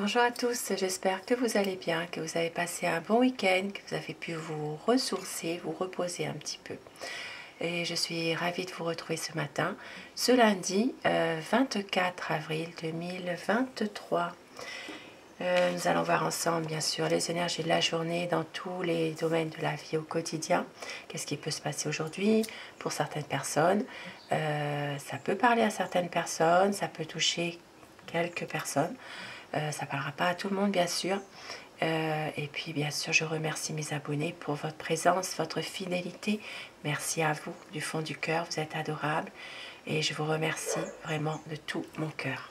Bonjour à tous, j'espère que vous allez bien, que vous avez passé un bon week-end, que vous avez pu vous ressourcer, vous reposer un petit peu. Et je suis ravie de vous retrouver ce matin, ce lundi 24 avril 2023. Nous allons voir ensemble, bien sûr, les énergies de la journée dans tous les domaines de la vie au quotidien. Qu'est-ce qui peut se passer aujourd'hui pour certaines personnes. Ça peut parler à certaines personnes, ça peut toucher quelques personnes. Ça ne parlera pas à tout le monde, bien sûr. Et puis, bien sûr, je remercie mes abonnés pour votre présence, votre fidélité. Merci à vous du fond du cœur, vous êtes adorables. Et je vous remercie vraiment de tout mon cœur.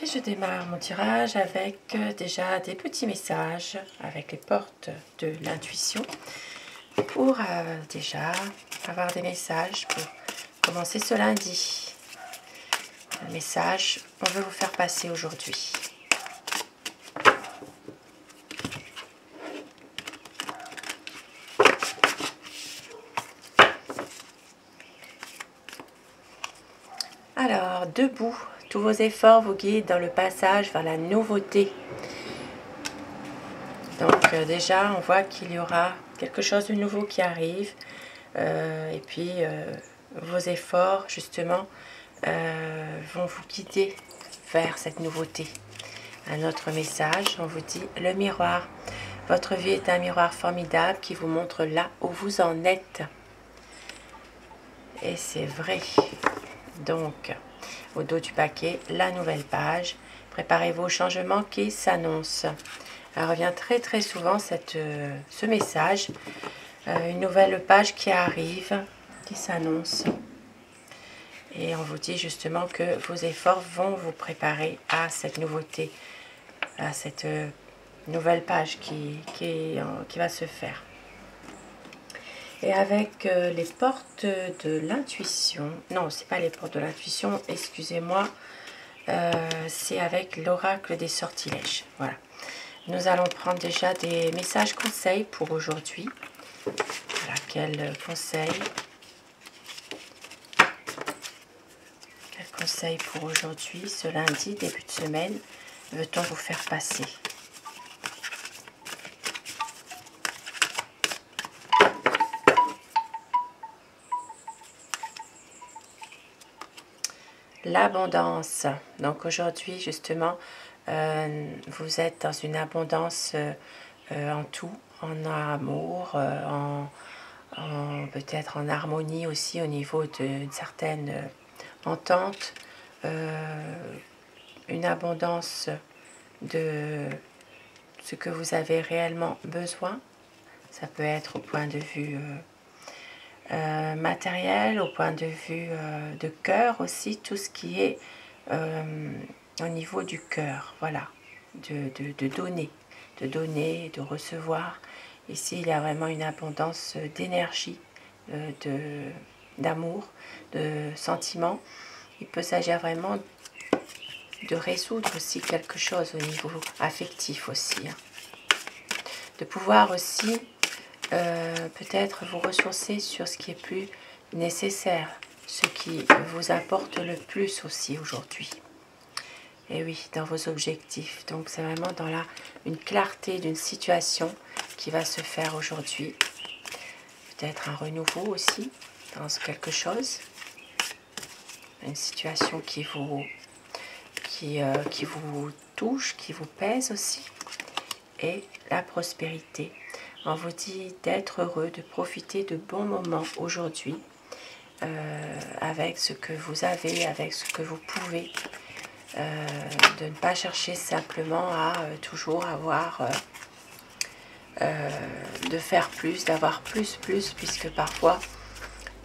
Et je démarre mon tirage avec déjà des petits messages, avec les portes de l'intuition, pour déjà avoir des messages pour commencer ce lundi. Un message on veut vous faire passer aujourd'hui. Alors, debout, tous vos efforts vous guident dans le passage vers la nouveauté. Donc déjà, on voit qu'il y aura quelque chose de nouveau qui arrive. Et puis, vos efforts, justement, vont vous guider vers cette nouveauté. Un autre message, on vous dit le miroir. Votre vie est un miroir formidable qui vous montre là où vous en êtes. Et c'est vrai. Donc, au dos du paquet, la nouvelle page. Préparez-vous au changement qui s'annonce. Elle revient très souvent ce message. Une nouvelle page qui arrive, qui s'annonce. Et on vous dit justement que vos efforts vont vous préparer à cette nouveauté, à cette nouvelle page qui va se faire. Et avec les portes de l'intuition, non, c'est pas les portes de l'intuition, excusez-moi, c'est avec l'oracle des sortilèges. Voilà. Nous allons prendre déjà des messages conseils pour aujourd'hui. Voilà, quel conseil pour aujourd'hui, ce lundi, début de semaine, veut-on vous faire passer? L'abondance. Donc aujourd'hui, justement, vous êtes dans une abondance en tout, en amour, peut-être en harmonie aussi au niveau d'une certaine entente, une abondance de ce que vous avez réellement besoin. Ça peut être au point de vue matériel, au point de vue de cœur aussi, tout ce qui est au niveau du cœur, voilà, de donner, de recevoir. Ici, il y a vraiment une abondance d'énergie, d'amour, de sentiments. Il peut s'agir vraiment de résoudre aussi quelque chose au niveau affectif aussi. Hein. De pouvoir aussi peut-être vous ressourcer sur ce qui est plus nécessaire, ce qui vous apporte le plus aussi aujourd'hui. Et oui, dans vos objectifs. Donc c'est vraiment dans une clarté d'une situation qui va se faire aujourd'hui. Peut-être un renouveau aussi dans quelque chose. Une situation qui vous touche, qui vous pèse aussi. Et la prospérité. On vous dit d'être heureux, de profiter de bons moments aujourd'hui avec ce que vous avez, avec ce que vous pouvez. De ne pas chercher simplement à toujours avoir, de faire plus, d'avoir plus, puisque parfois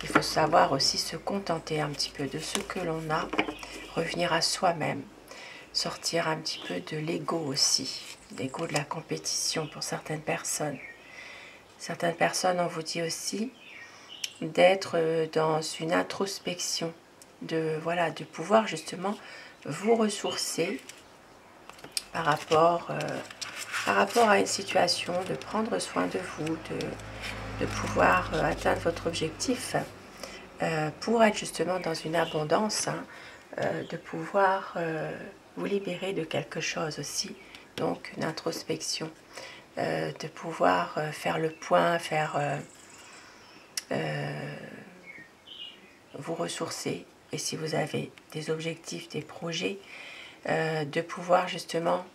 il faut savoir aussi se contenter un petit peu de ce que l'on a, revenir à soi-même, sortir un petit peu de l'ego aussi, l'ego de la compétition pour certaines personnes. Certaines personnes, on vous dit aussi d'être dans une introspection, de pouvoir justement vous ressourcer par rapport à une situation, de prendre soin de vous, de pouvoir atteindre votre objectif pour être justement dans une abondance, hein, de pouvoir vous libérer de quelque chose aussi. Donc une introspection, de pouvoir faire le point, vous ressourcer. Et si vous avez des objectifs, des projets, de pouvoir justement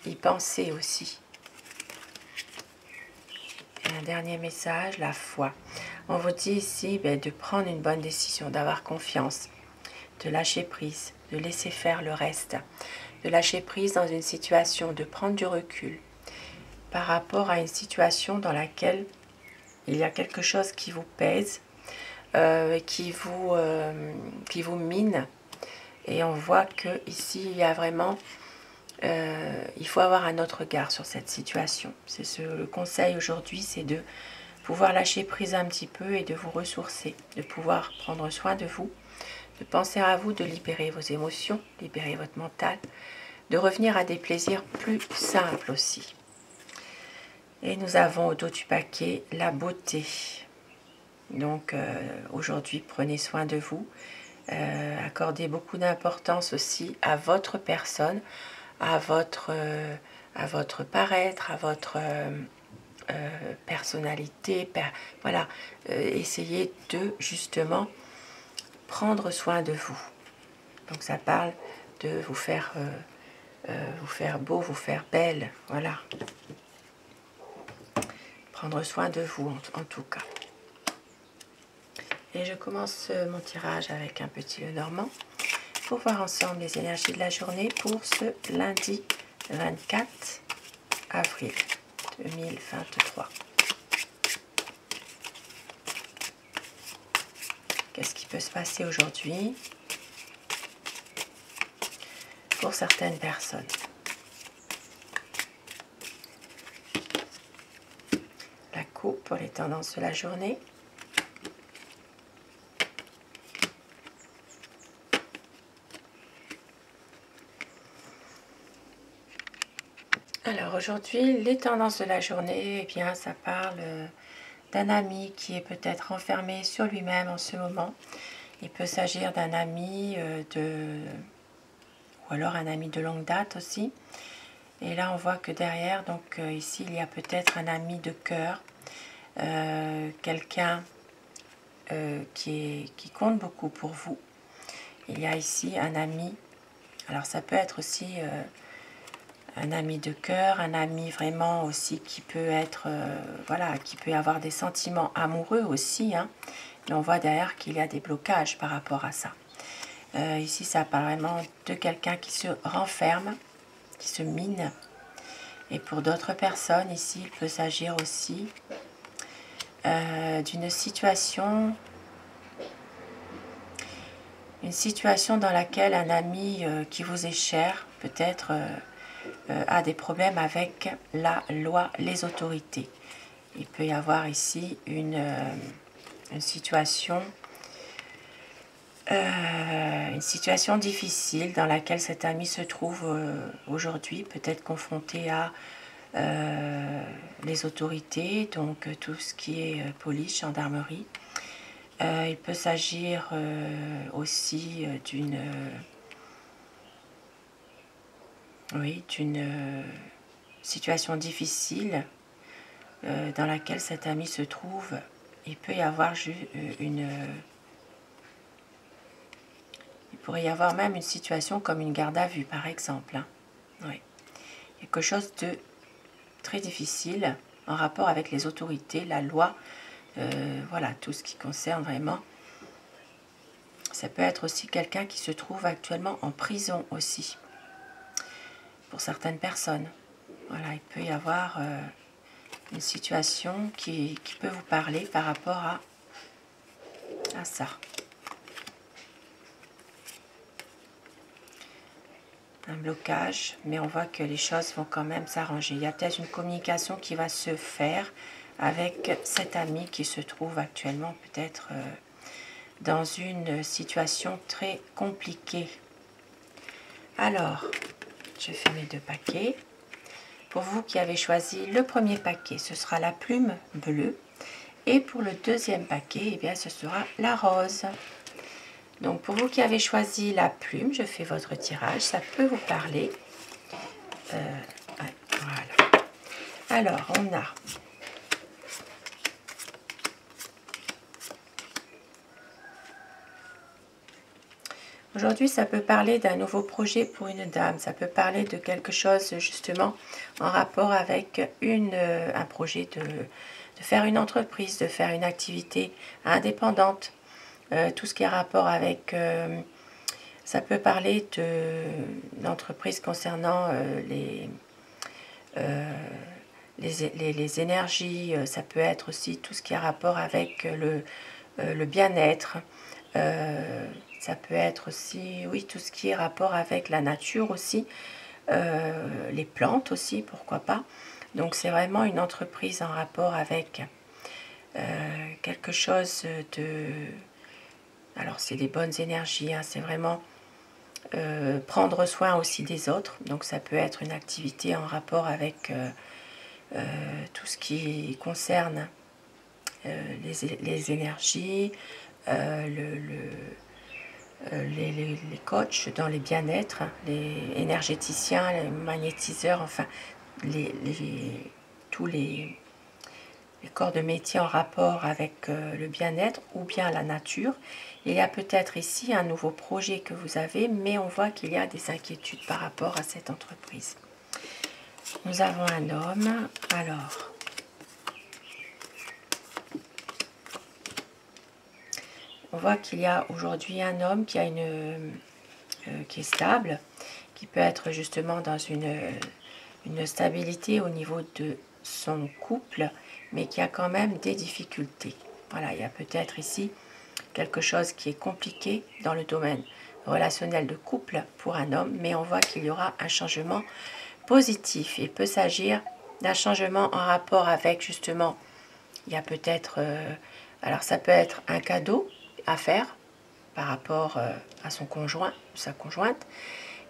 y penser aussi. Et un dernier message, la foi. On vous dit ici de prendre une bonne décision, d'avoir confiance, de lâcher prise, de laisser faire le reste, de lâcher prise dans une situation, de prendre du recul par rapport à une situation dans laquelle il y a quelque chose qui vous pèse, qui vous mine. Et on voit que ici il y a vraiment, il faut avoir un autre regard sur cette situation. C'est le conseil aujourd'hui, c'est de pouvoir lâcher prise un petit peu et de vous ressourcer, de pouvoir prendre soin de vous, de penser à vous, de libérer vos émotions, libérer votre mental, de revenir à des plaisirs plus simples aussi. Et nous avons au dos du paquet la beauté. Donc aujourd'hui, prenez soin de vous. Accordez beaucoup d'importance aussi à votre personne, à votre paraître, à votre personnalité. Voilà, essayez de justement prendre soin de vous. Donc ça parle de vous faire beau, vous faire belle. Voilà. Prendre soin de vous en tout cas. Et je commence mon tirage avec un petit Lenormand pour voir ensemble les énergies de la journée pour ce lundi 24 avril 2023. Qu'est-ce qui peut se passer aujourd'hui pour certaines personnes? La coupe pour les tendances de la journée. Alors aujourd'hui, les tendances de la journée, eh bien, ça parle d'un ami qui est peut-être enfermé sur lui-même en ce moment. Il peut s'agir d'un ami ou alors un ami de longue date aussi. Et là, on voit que derrière, donc ici, il y a peut-être un ami de cœur, quelqu'un qui compte beaucoup pour vous. Il y a ici un ami. Alors ça peut être aussi un ami de cœur, un ami vraiment aussi qui peut être, voilà, qui peut avoir des sentiments amoureux aussi, hein. Mais on voit derrière qu'il y a des blocages par rapport à ça. Ici, ça parle vraiment de quelqu'un qui se renferme, qui se mine. Et pour d'autres personnes, ici, il peut s'agir aussi d'une situation, dans laquelle un ami qui vous est cher, peut-être a des problèmes avec la loi, les autorités. Il peut y avoir ici une situation difficile dans laquelle cet ami se trouve aujourd'hui, peut-être confronté à les autorités, donc tout ce qui est police, gendarmerie. Il peut s'agir aussi d'une situation difficile dans laquelle cet ami se trouve. Il peut y avoir il pourrait y avoir même une situation comme une garde à vue, par exemple. Hein. Oui. Quelque chose de très difficile en rapport avec les autorités, la loi, voilà, tout ce qui concerne vraiment. Ça peut être aussi quelqu'un qui se trouve actuellement en prison aussi, pour certaines personnes. Voilà, il peut y avoir une situation qui peut vous parler par rapport à ça. Un blocage, mais on voit que les choses vont quand même s'arranger. Il y a peut-être une communication qui va se faire avec cet ami qui se trouve actuellement peut-être dans une situation très compliquée. Alors, je fais mes 2 paquets. Pour vous qui avez choisi le premier paquet, ce sera la plume bleue. Et pour le deuxième paquet, eh bien, ce sera la rose. Donc pour vous qui avez choisi la plume, je fais votre tirage, ça peut vous parler. Ouais, voilà. Alors on a aujourd'hui, ça peut parler d'un nouveau projet pour une dame. Ça peut parler de quelque chose justement en rapport avec un projet de faire une entreprise, de faire une activité indépendante. Tout ce qui est rapport avec... ça peut parler d'entreprises concernant les énergies. Ça peut être aussi tout ce qui est rapport avec le bien-être. Ça peut être aussi, oui, tout ce qui est rapport avec la nature aussi, les plantes aussi, pourquoi pas. Donc c'est vraiment une entreprise en rapport avec quelque chose de... Alors c'est des bonnes énergies, hein, c'est vraiment prendre soin aussi des autres. Donc ça peut être une activité en rapport avec tout ce qui concerne les énergies, les coachs dans les bien-être, les énergéticiens, les magnétiseurs, enfin tous les corps de métier en rapport avec le bien-être ou bien la nature. Il y a peut-être ici un nouveau projet que vous avez, mais on voit qu'il y a des inquiétudes par rapport à cette entreprise. Nous avons un homme. Alors, on voit qu'il y a aujourd'hui un homme qui est stable, qui peut être justement dans une stabilité au niveau de son couple, mais qui a quand même des difficultés. Voilà, il y a peut-être ici quelque chose qui est compliqué dans le domaine relationnel de couple pour un homme, mais on voit qu'il y aura un changement positif. Il peut s'agir d'un changement en rapport avec justement, il y a peut-être, alors ça peut être un cadeau à faire par rapport à son conjoint ou sa conjointe.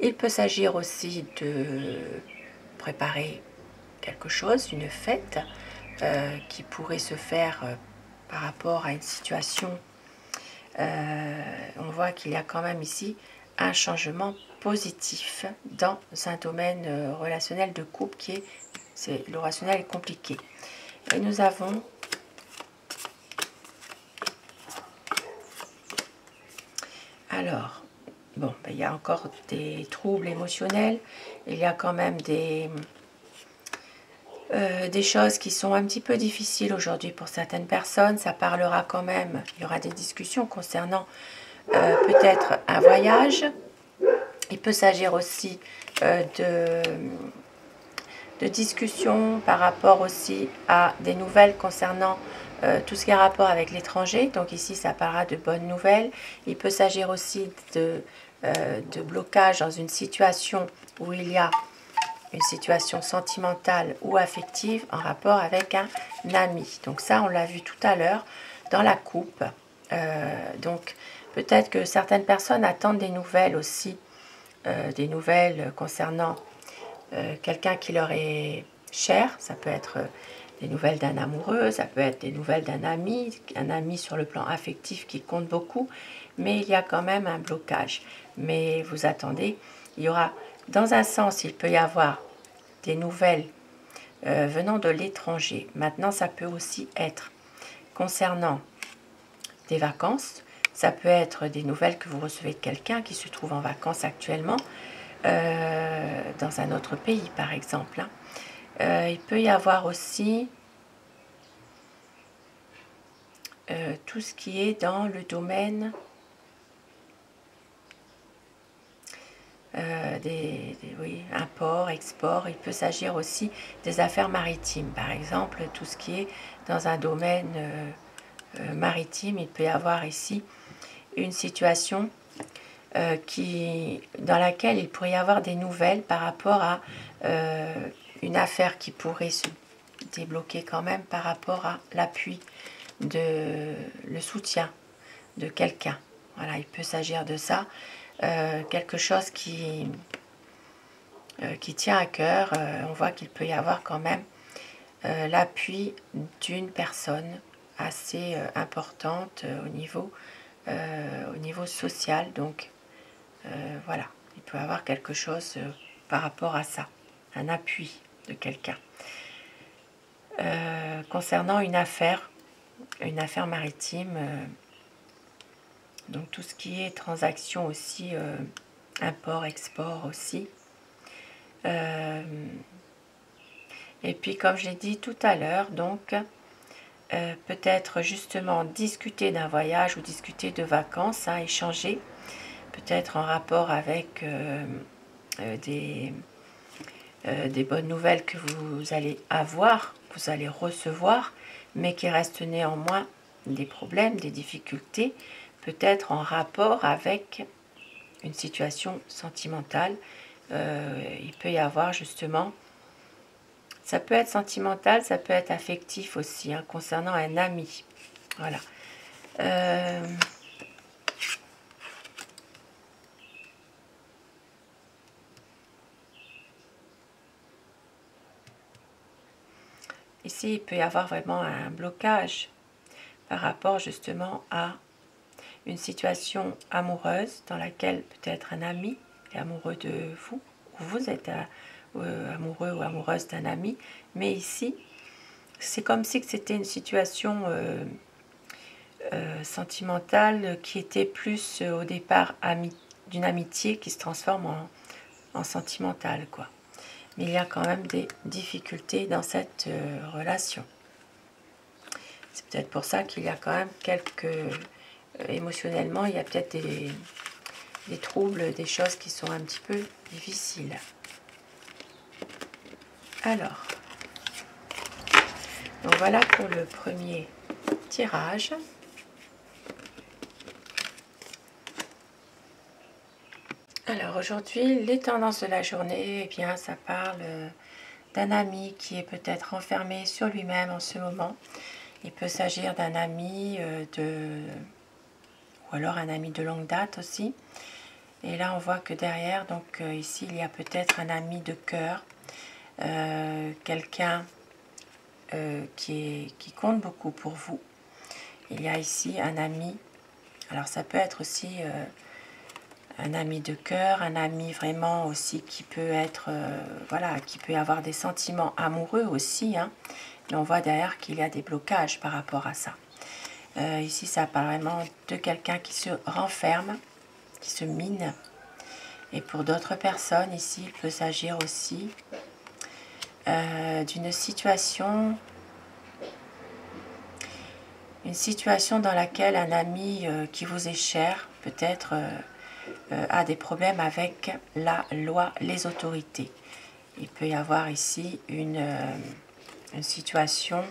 Il peut s'agir aussi de préparer quelque chose, une fête qui pourrait se faire par rapport à une situation. On voit qu'il y a quand même ici un changement positif dans un domaine relationnel de couple le relationnel est compliqué. Et nous avons alors, bon, il y a encore des troubles émotionnels, il y a quand même des choses qui sont un petit peu difficiles aujourd'hui pour certaines personnes. Ça parlera quand même, il y aura des discussions concernant peut-être un voyage. Il peut s'agir aussi de discussions par rapport aussi à des nouvelles concernant tout ce qui a rapport avec l'étranger. Donc ici, ça parlera de bonnes nouvelles. Il peut s'agir aussi de blocage dans une situation où il y a une situation sentimentale ou affective en rapport avec un ami. Donc ça, on l'a vu tout à l'heure dans la coupe. Donc peut-être que certaines personnes attendent des nouvelles aussi, des nouvelles concernant quelqu'un qui leur est cher. Ça peut être des nouvelles d'un amoureux, ça peut être des nouvelles d'un ami sur le plan affectif qui compte beaucoup, mais il y a quand même un blocage. Mais vous attendez, il y aura, dans un sens, il peut y avoir des nouvelles venant de l'étranger. Maintenant, ça peut aussi être concernant des vacances, ça peut être des nouvelles que vous recevez de quelqu'un qui se trouve en vacances actuellement, dans un autre pays par exemple. Il peut y avoir aussi tout ce qui est dans le domaine oui, import, export. Il peut s'agir aussi des affaires maritimes, par exemple, tout ce qui est dans un domaine maritime. Il peut y avoir ici une situation dans laquelle il pourrait y avoir des nouvelles par rapport à une affaire qui pourrait se débloquer quand même par rapport à l'appui, le soutien de quelqu'un. Voilà, il peut s'agir de ça. Quelque chose qui tient à cœur. On voit qu'il peut y avoir quand même l'appui d'une personne assez importante au niveau au niveau social. Donc voilà, il peut y avoir quelque chose par rapport à ça, un appui de quelqu'un. Concernant une affaire maritime, donc tout ce qui est transaction aussi, import, export aussi. Et puis comme je l'ai dit tout à l'heure, donc peut-être justement discuter d'un voyage ou discuter de vacances, hein, échanger, peut-être en rapport avec des bonnes nouvelles que vous allez avoir, vous allez recevoir, mais qui restent néanmoins des problèmes, des difficultés, peut-être en rapport avec une situation sentimentale. Il peut y avoir justement, ça peut être sentimental, ça peut être affectif aussi, hein, concernant un ami. Voilà. Ici, il peut y avoir vraiment un blocage par rapport justement à une situation amoureuse dans laquelle peut-être un ami est amoureux de vous, ou vous êtes amoureux ou amoureuse d'un ami, mais ici, c'est comme si c'était une situation sentimentale qui était plus au départ d'une amitié qui se transforme en sentimentale, quoi. Mais il y a quand même des difficultés dans cette relation. C'est peut-être pour ça qu'il y a quand même émotionnellement, il y a peut-être des troubles, des choses qui sont un petit peu difficiles. Alors, donc voilà pour le premier tirage. Alors aujourd'hui, les tendances de la journée, eh bien, ça parle d'un ami qui est peut-être enfermé sur lui-même en ce moment. Il peut s'agir d'un ami ou alors un ami de longue date aussi. Et là, on voit que derrière, donc ici, il y a peut-être un ami de cœur, quelqu'un qui compte beaucoup pour vous. Il y a ici un ami, alors ça peut être aussi un ami de cœur, un ami vraiment aussi qui peut être, voilà, qui peut avoir des sentiments amoureux aussi, hein, mais on voit derrière qu'il y a des blocages par rapport à ça. Ici, ça parle vraiment de quelqu'un qui se renferme, qui se mine. Et pour d'autres personnes, ici, il peut s'agir aussi d'une situation dans laquelle un ami qui vous est cher, peut-être, a des problèmes avec la loi, les autorités. Il peut y avoir ici une situation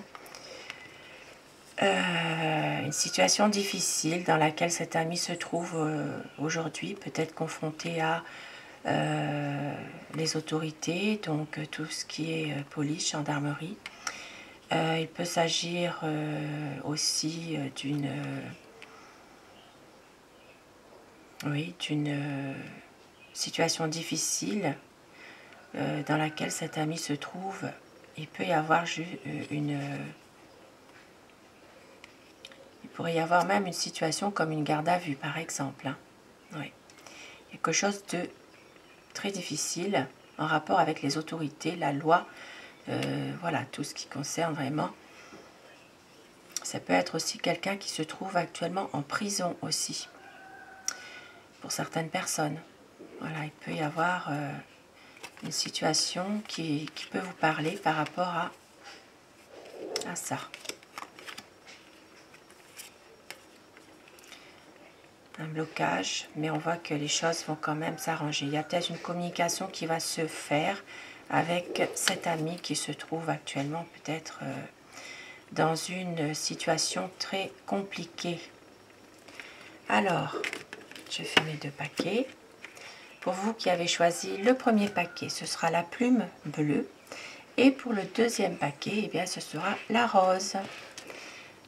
difficile dans laquelle cet ami se trouve aujourd'hui, peut-être confronté à les autorités, donc tout ce qui est police, gendarmerie. Il peut s'agir aussi d'une situation difficile dans laquelle cet ami se trouve. Il peut y avoir il pourrait y avoir même une situation comme une garde à vue, par exemple. Hein. Oui. Quelque chose de très difficile en rapport avec les autorités, la loi, voilà, tout ce qui concerne vraiment. Ça peut être aussi quelqu'un qui se trouve actuellement en prison aussi, pour certaines personnes. Voilà, il peut y avoir une situation qui peut vous parler par rapport à ça. Un blocage, mais on voit que les choses vont quand même s'arranger. Il y a peut-être une communication qui va se faire avec cet ami qui se trouve actuellement peut-être dans une situation très compliquée. Alors, je fais mes deux paquets. Pour vous qui avez choisi le premier paquet, ce sera la plume bleue. Et pour le deuxième paquet, eh bien, ce sera la rose.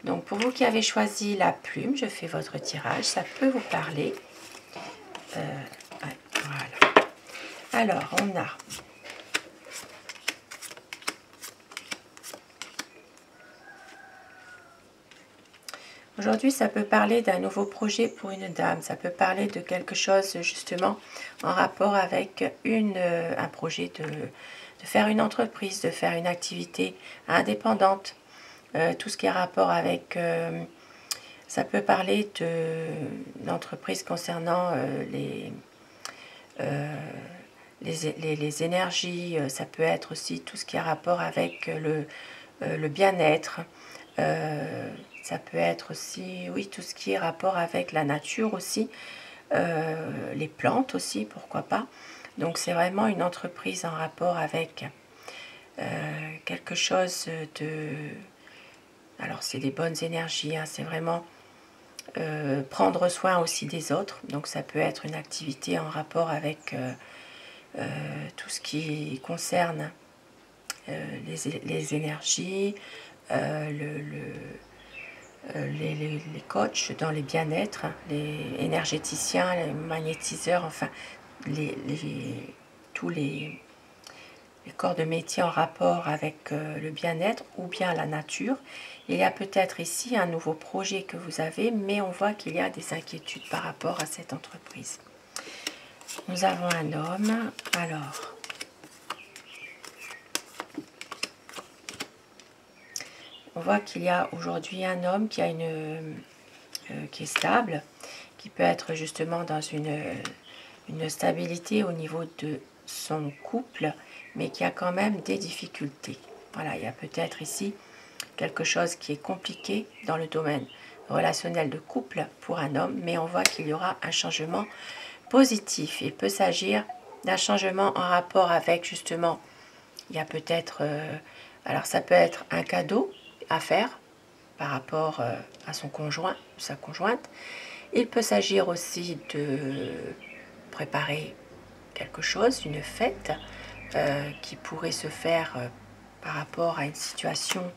Donc pour vous qui avez choisi la plume, je fais votre tirage, ça peut vous parler. Ouais, voilà. Alors Aujourd'hui, ça peut parler d'un nouveau projet pour une dame. Ça peut parler de quelque chose justement en rapport avec un projet de faire une entreprise, de faire une activité indépendante. Tout ce qui a rapport avec... ça peut parler d'entreprises concernant les énergies. Ça peut être aussi tout ce qui a rapport avec le bien-être. Ça peut être aussi, oui, tout ce qui est rapport avec la nature aussi, les plantes aussi, pourquoi pas. Donc c'est vraiment une entreprise en rapport avec quelque chose de... Alors c'est des bonnes énergies, hein, c'est vraiment prendre soin aussi des autres. Donc ça peut être une activité en rapport avec tout ce qui concerne les énergies, les coachs dans les bien-être, les énergéticiens, les magnétiseurs, enfin tous les corps de métier en rapport avec le bien-être ou bien la nature. Il y a peut-être ici un nouveau projet que vous avez, mais on voit qu'il y a des inquiétudes par rapport à cette entreprise. Nous avons un homme. Alors, on voit qu'il y a aujourd'hui un homme qui a qui est stable, qui peut être justement dans une stabilité au niveau de son couple, mais qui a quand même des difficultés. Voilà, il y a peut-être ici quelque chose qui est compliqué dans le domaine relationnel de couple pour un homme, mais on voit qu'il y aura un changement positif. Il peut s'agir d'un changement en rapport avec justement, il y a peut-être, alors ça peut être un cadeau à faire par rapport à son conjoint ou sa conjointe. Il peut s'agir aussi de préparer quelque chose, une fête qui pourrait se faire par rapport à une situation.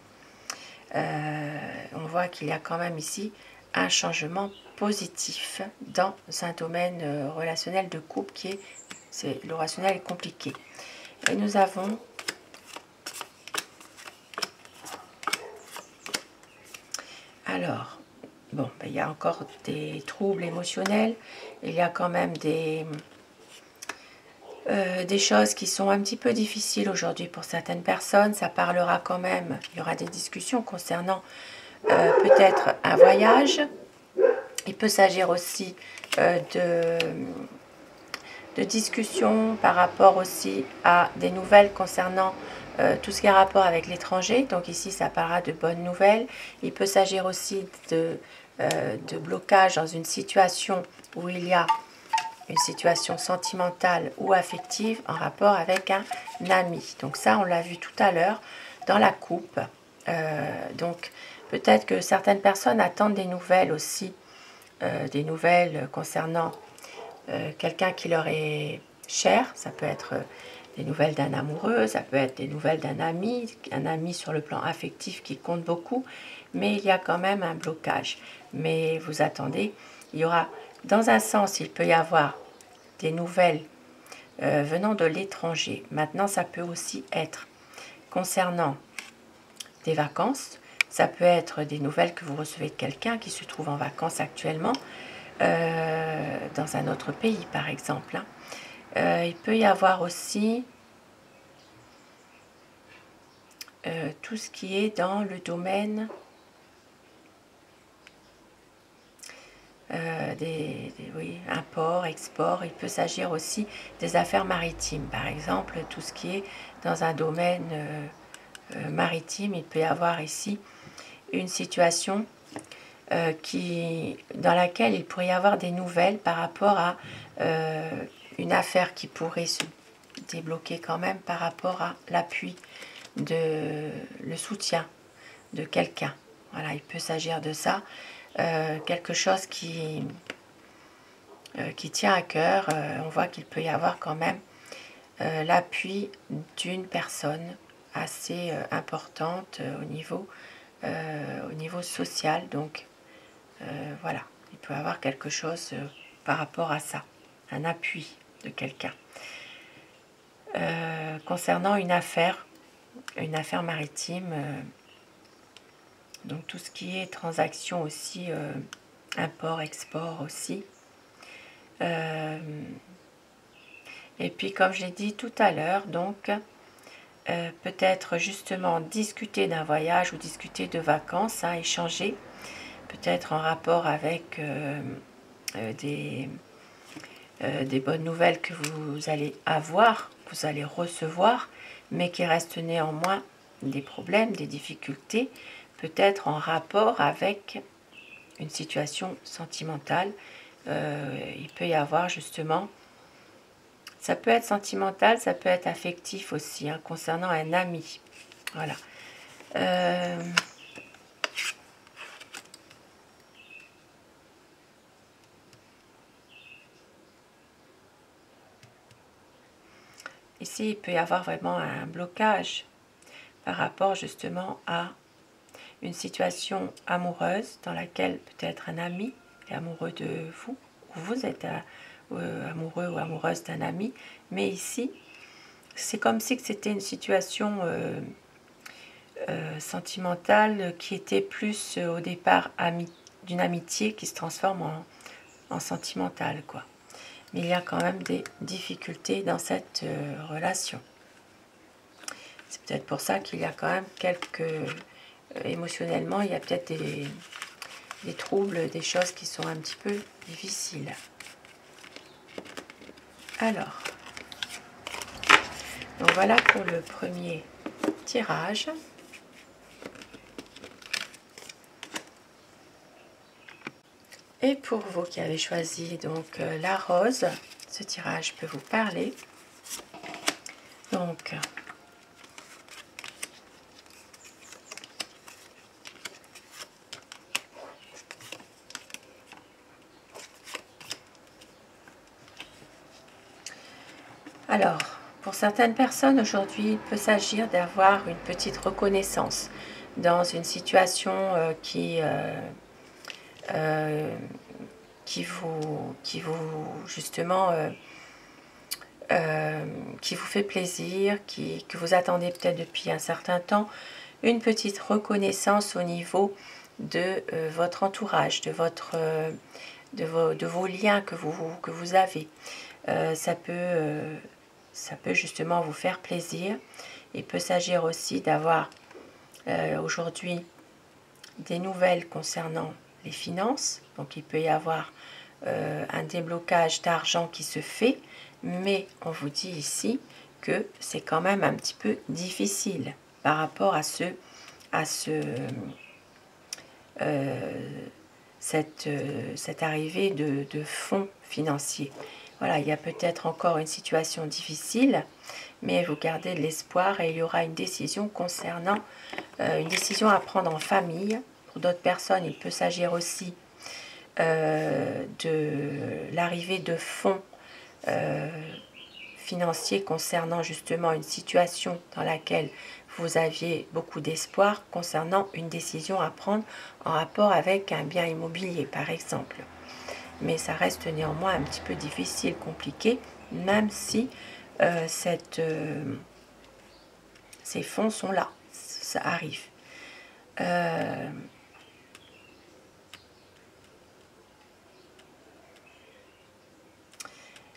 On voit qu'il y a quand même ici un changement positif dans un domaine relationnel de couple le relationnel est compliqué. Et nous avons alors, bon, il y a encore des troubles émotionnels, il y a quand même des choses qui sont un petit peu difficiles aujourd'hui pour certaines personnes. Ça parlera quand même, il y aura des discussions concernant peut-être un voyage. Il peut s'agir aussi de discussions par rapport aussi à des nouvelles concernant tout ce qui a rapport avec l'étranger. Donc ici, ça parlera de bonnes nouvelles. Il peut s'agir aussi de blocage dans une situation où il y a une situation sentimentale ou affective en rapport avec un ami. Donc ça, on l'a vu tout à l'heure dans la coupe. Donc peut-être que certaines personnes attendent des nouvelles aussi, des nouvelles concernant quelqu'un qui leur est cher. Ça peut être des nouvelles d'un amoureux, ça peut être des nouvelles d'un ami, un ami sur le plan affectif qui compte beaucoup, mais il y a quand même un blocage. Mais vous attendez, il y aura, dans un sens, il peut y avoir des nouvelles venant de l'étranger. Maintenant, ça peut aussi être concernant des vacances, ça peut être des nouvelles que vous recevez de quelqu'un qui se trouve en vacances actuellement, dans un autre pays par exemple. Il peut y avoir aussi tout ce qui est dans le domaine oui, import, export. Il peut s'agir aussi des affaires maritimes. Par exemple, tout ce qui est dans un domaine maritime, il peut y avoir ici une situation dans laquelle il pourrait y avoir des nouvelles par rapport à une affaire qui pourrait se débloquer quand même par rapport à l'appui, le soutien de quelqu'un. Voilà, il peut s'agir de ça. Quelque chose qui tient à cœur. On voit qu'il peut y avoir quand même l'appui d'une personne assez importante au niveau social. Donc voilà, il peut y avoir quelque chose par rapport à ça, un appui de quelqu'un. Concernant une affaire maritime, Donc tout ce qui est transaction aussi, import, export aussi. Et puis comme j'ai dit tout à l'heure, donc peut-être justement discuter d'un voyage ou discuter de vacances, hein, échanger, peut-être en rapport avec des bonnes nouvelles que vous allez avoir, vous allez recevoir, mais qui restent néanmoins des problèmes, des difficultés, peut-être en rapport avec une situation sentimentale. Il peut y avoir justement, ça peut être sentimental, ça peut être affectif aussi, hein, concernant un ami. Voilà. Ici, il peut y avoir vraiment un blocage par rapport justement à une situation amoureuse dans laquelle peut-être un ami est amoureux de vous, ou vous êtes amoureux ou amoureuse d'un ami, mais ici, c'est comme si c'était une situation sentimentale qui était plus au départ d'une amitié qui se transforme en sentimentale, quoi. Mais il y a quand même des difficultés dans cette relation. C'est peut-être pour ça qu'il y a quand même émotionnellement, il y a peut-être des troubles, des choses qui sont un petit peu difficiles. Alors, donc voilà pour le premier tirage. Et pour vous qui avez choisi donc la rose, ce tirage peut vous parler. Donc, alors, pour certaines personnes aujourd'hui, il peut s'agir d'avoir une petite reconnaissance dans une situation qui vous justement qui vous fait plaisir, que vous attendez peut-être depuis un certain temps, une petite reconnaissance au niveau de votre entourage, de vos liens que vous avez. Ça peut justement vous faire plaisir. Il peut s'agir aussi d'avoir aujourd'hui des nouvelles concernant les finances. Donc il peut y avoir un déblocage d'argent qui se fait, mais on vous dit ici que c'est quand même un petit peu difficile par rapport à cette arrivée de fonds financiers. Voilà, il y a peut-être encore une situation difficile, mais vous gardez de l'espoir et il y aura une décision concernant une décision à prendre en famille. Pour d'autres personnes, il peut s'agir aussi de l'arrivée de fonds financiers concernant justement une situation dans laquelle vous aviez beaucoup d'espoir concernant une décision à prendre en rapport avec un bien immobilier par exemple. Mais ça reste néanmoins un petit peu difficile, compliqué, même si ces fonds sont là, ça arrive.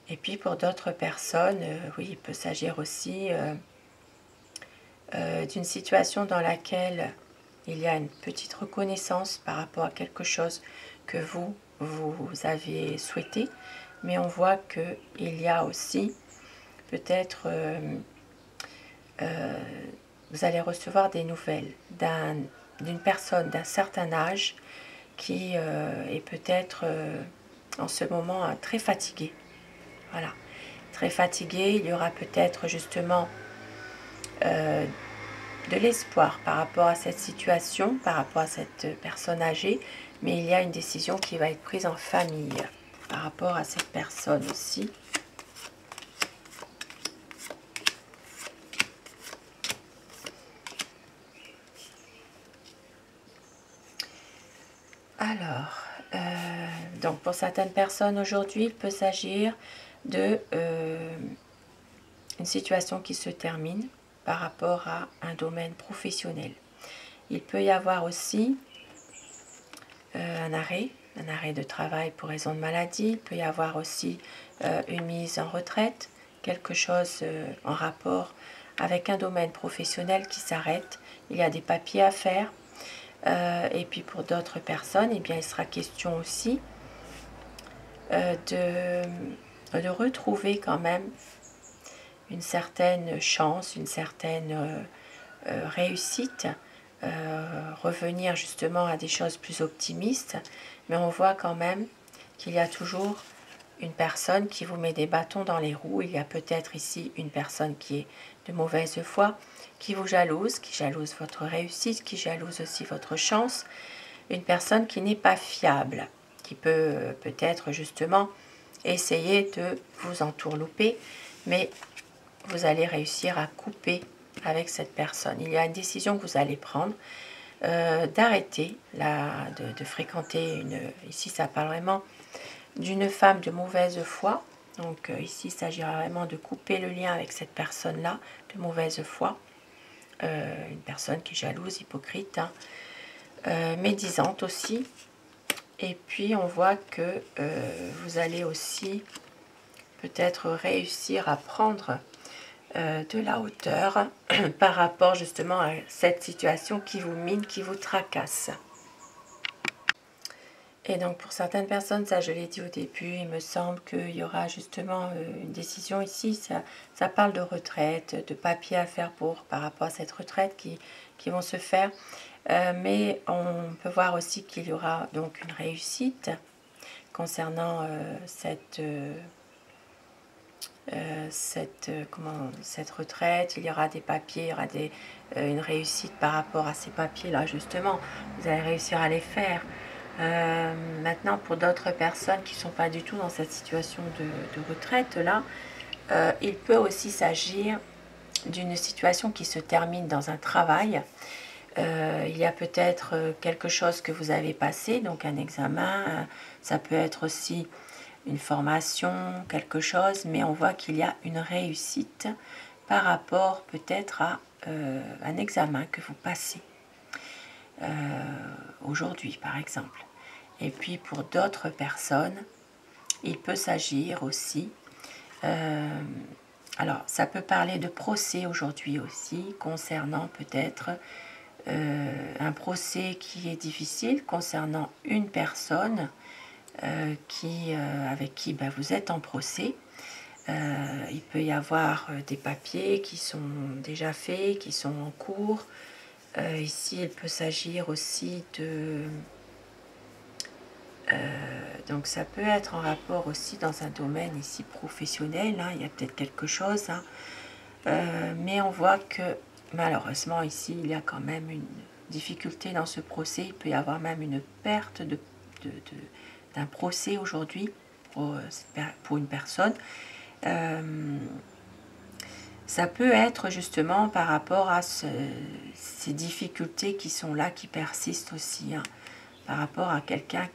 Et puis pour d'autres personnes, oui, il peut s'agir aussi d'une situation dans laquelle il y a une petite reconnaissance par rapport à quelque chose que vous avez souhaité, mais on voit qu'il y a aussi peut-être, vous allez recevoir des nouvelles d'une personne d'un certain âge qui est peut-être en ce moment très fatiguée. Voilà, très fatiguée. Il y aura peut-être justement de l'espoir par rapport à cette situation, par rapport à cette personne âgée, mais il y a une décision qui va être prise en famille par rapport à cette personne aussi. Alors, donc pour certaines personnes aujourd'hui, il peut s'agir de une situation qui se termine par rapport à un domaine professionnel. Il peut y avoir aussi un arrêt de travail pour raison de maladie. Il peut y avoir aussi une mise en retraite, quelque chose en rapport avec un domaine professionnel qui s'arrête. Il y a des papiers à faire. Et puis pour d'autres personnes, eh bien, il sera question aussi de retrouver quand même une certaine chance, une certaine réussite, revenir justement à des choses plus optimistes, mais on voit quand même qu'il y a toujours une personne qui vous met des bâtons dans les roues. Il y a peut-être ici une personne qui est de mauvaise foi, qui vous jalouse, qui jalouse votre réussite, qui jalouse aussi votre chance, une personne qui n'est pas fiable, qui peut peut-être justement essayer de vous entourlouper, mais vous allez réussir à couper avec cette personne. Il y a une décision que vous allez prendre, d'arrêter, de fréquenter ici ça parle vraiment d'une femme de mauvaise foi. Donc ici il s'agira vraiment de couper le lien avec cette personne-là, de mauvaise foi. Une personne qui est jalouse, hypocrite, hein, médisante aussi. Et puis on voit que vous allez aussi peut-être réussir à prendre de la hauteur par rapport justement à cette situation qui vous mine, qui vous tracasse. Et donc pour certaines personnes, ça je l'ai dit au début, il me semble qu'il y aura justement une décision ici, ça parle de retraite, de papiers à faire par rapport à cette retraite qui vont se faire. Mais on peut voir aussi qu'il y aura donc une réussite concernant cette retraite. Il y aura des papiers, il y aura une réussite par rapport à ces papiers-là, justement. Vous allez réussir à les faire. Maintenant, pour d'autres personnes qui ne sont pas du tout dans cette situation de retraite-là, il peut aussi s'agir d'une situation qui se termine dans un travail. Il y a peut-être quelque chose que vous avez passé, donc un examen, ça peut être aussi une formation, quelque chose, mais on voit qu'il y a une réussite par rapport peut-être à un examen que vous passez aujourd'hui par exemple. Et puis pour d'autres personnes, il peut s'agir aussi, alors ça peut parler de procès aujourd'hui aussi, concernant peut-être un procès qui est difficile, concernant une personne avec qui vous êtes en procès. Il peut y avoir des papiers qui sont déjà faits, qui sont en cours. Ici, il peut s'agir aussi de... donc ça peut être en rapport aussi dans un domaine ici professionnel, hein, il y a peut-être quelque chose, hein. Mais on voit que malheureusement ici, il y a quand même une difficulté dans ce procès. Il peut y avoir même une perte d'un procès aujourd'hui pour une personne. Ça peut être justement par rapport à ces difficultés qui sont là, qui persistent aussi, hein, par rapport à quelqu'un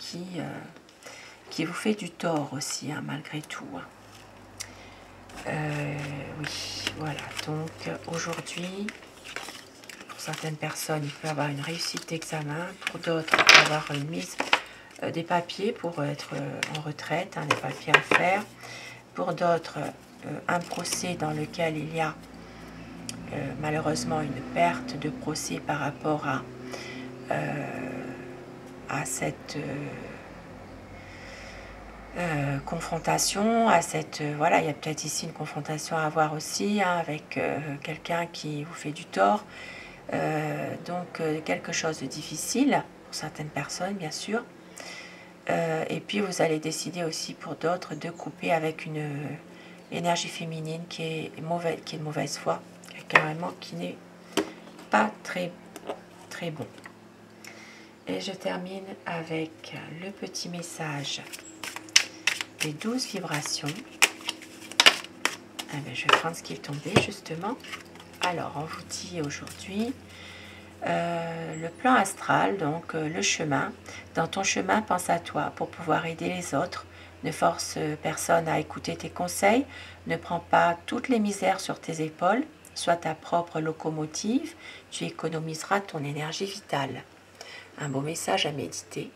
qui vous fait du tort aussi, hein, malgré tout. Oui, voilà, donc aujourd'hui, pour certaines personnes, il peut y avoir une réussite d'examen, pour d'autres, il peut y avoir une mise des papiers pour être en retraite, hein, des papiers à faire. Pour d'autres, un procès dans lequel il y a malheureusement une perte de procès par rapport à cette confrontation, voilà, il y a peut-être ici une confrontation à avoir aussi, hein, avec quelqu'un qui vous fait du tort. Donc quelque chose de difficile pour certaines personnes, bien sûr. Et puis vous allez décider aussi pour d'autres de couper avec une énergie féminine qui est de mauvaise foi, quelqu'un vraiment qui n'est pas très bon. Et je termine avec le petit message des 12 vibrations. Je vais prendre ce qui est tombé justement. Alors on vous dit aujourd'hui le plan astral, donc le chemin. Dans ton chemin, pense à toi pour pouvoir aider les autres. Ne force personne à écouter tes conseils. Ne prends pas toutes les misères sur tes épaules. sois ta propre locomotive, tu économiseras ton énergie vitale. Un beau message à méditer.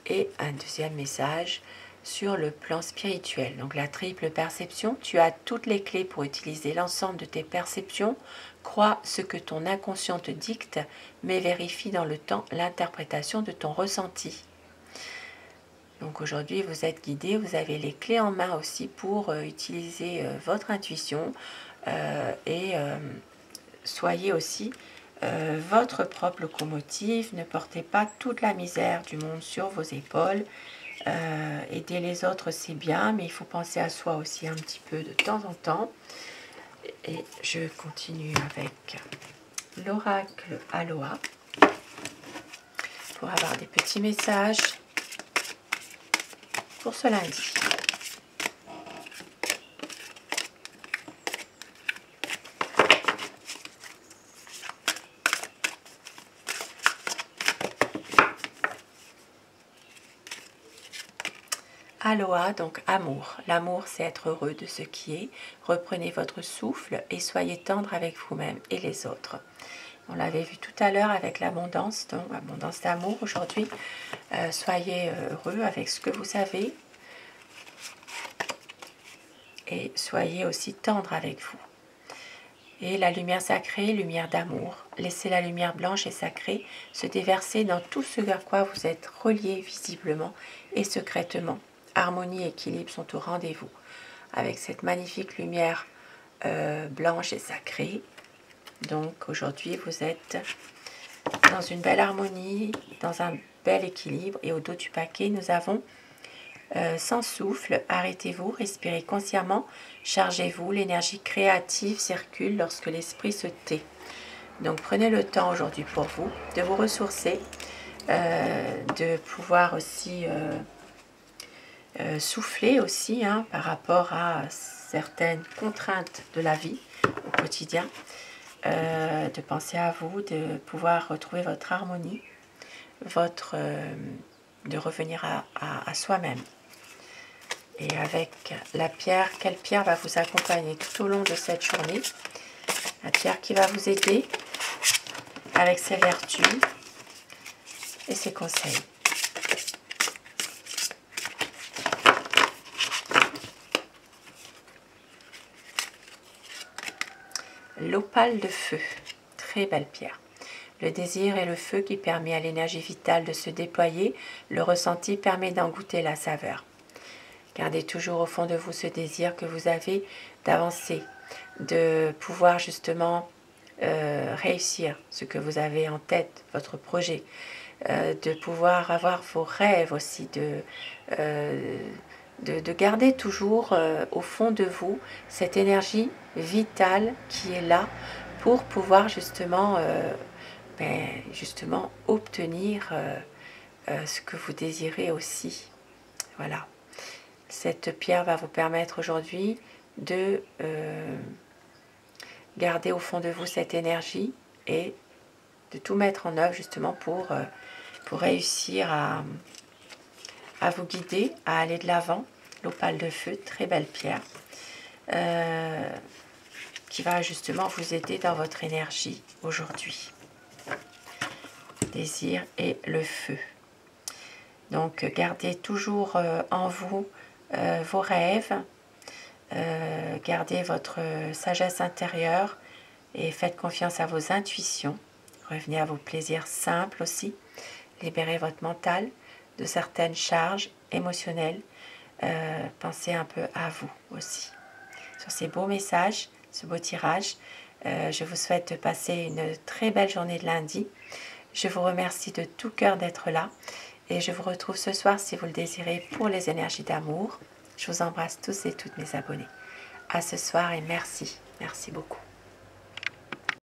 Et un deuxième message sur le plan spirituel. Donc la triple perception, tu as toutes les clés pour utiliser l'ensemble de tes perceptions. Crois ce que ton inconscient te dicte, mais vérifie dans le temps l'interprétation de ton ressenti. Donc aujourd'hui, vous êtes guidé, vous avez les clés en main aussi pour utiliser votre intuition et soyez aussi votre propre locomotive. Ne portez pas toute la misère du monde sur vos épaules. Aider les autres, c'est bien, mais il faut penser à soi aussi un petit peu de temps en temps. Et je continue avec l'oracle Aloha pour avoir des petits messages pour ce lundi. Aloha, donc amour. L'amour, c'est être heureux de ce qui est. Reprenez votre souffle et soyez tendre avec vous-même et les autres. On l'avait vu tout à l'heure avec l'abondance, donc abondance d'amour aujourd'hui. Soyez heureux avec ce que vous avez et soyez aussi tendre avec vous. Et la lumière sacrée, lumière d'amour. Laissez la lumière blanche et sacrée se déverser dans tout ce vers quoi vous êtes reliés visiblement et secrètement. Harmonie et équilibre sont au rendez-vous. Avec cette magnifique lumière blanche et sacrée. Donc aujourd'hui, vous êtes dans une belle harmonie, dans un bel équilibre. Et au dos du paquet, nous avons sans souffle, arrêtez-vous, respirez consciemment, chargez-vous. L'énergie créative circule lorsque l'esprit se tait. Donc prenez le temps aujourd'hui pour vous de vous ressourcer, de pouvoir aussi souffler aussi par rapport à certaines contraintes de la vie au quotidien, de penser à vous, de pouvoir retrouver votre harmonie, de revenir à soi-même. Et avec la pierre, quelle pierre va vous accompagner tout au long de cette journée? La pierre qui va vous aider avec ses vertus et ses conseils. L'opale de feu, très belle pierre. Le désir est le feu qui permet à l'énergie vitale de se déployer. Le ressenti permet d'en goûter la saveur. Gardez toujours au fond de vous ce désir que vous avez d'avancer, de pouvoir justement réussir ce que vous avez en tête, votre projet, de pouvoir avoir vos rêves aussi, de garder toujours au fond de vous cette énergie vitale qui est là pour pouvoir justement obtenir ce que vous désirez aussi. Voilà. Cette pierre va vous permettre aujourd'hui de garder au fond de vous cette énergie et de tout mettre en œuvre justement pour réussir à vous guider, à aller de l'avant. L'opale de feu, très belle pierre, qui va justement vous aider dans votre énergie aujourd'hui. Désir et le feu. Donc gardez toujours en vous vos rêves, gardez votre sagesse intérieure et faites confiance à vos intuitions. Revenez à vos plaisirs simples aussi. Libérez votre mental de certaines charges émotionnelles. Pensez un peu à vous aussi. Sur ces beaux messages, ce beau tirage, je vous souhaite de passer une très belle journée de lundi. Je vous remercie de tout cœur d'être là et je vous retrouve ce soir si vous le désirez pour les énergies d'amour. Je vous embrasse tous et toutes mes abonnés. À ce soir et merci. Merci beaucoup.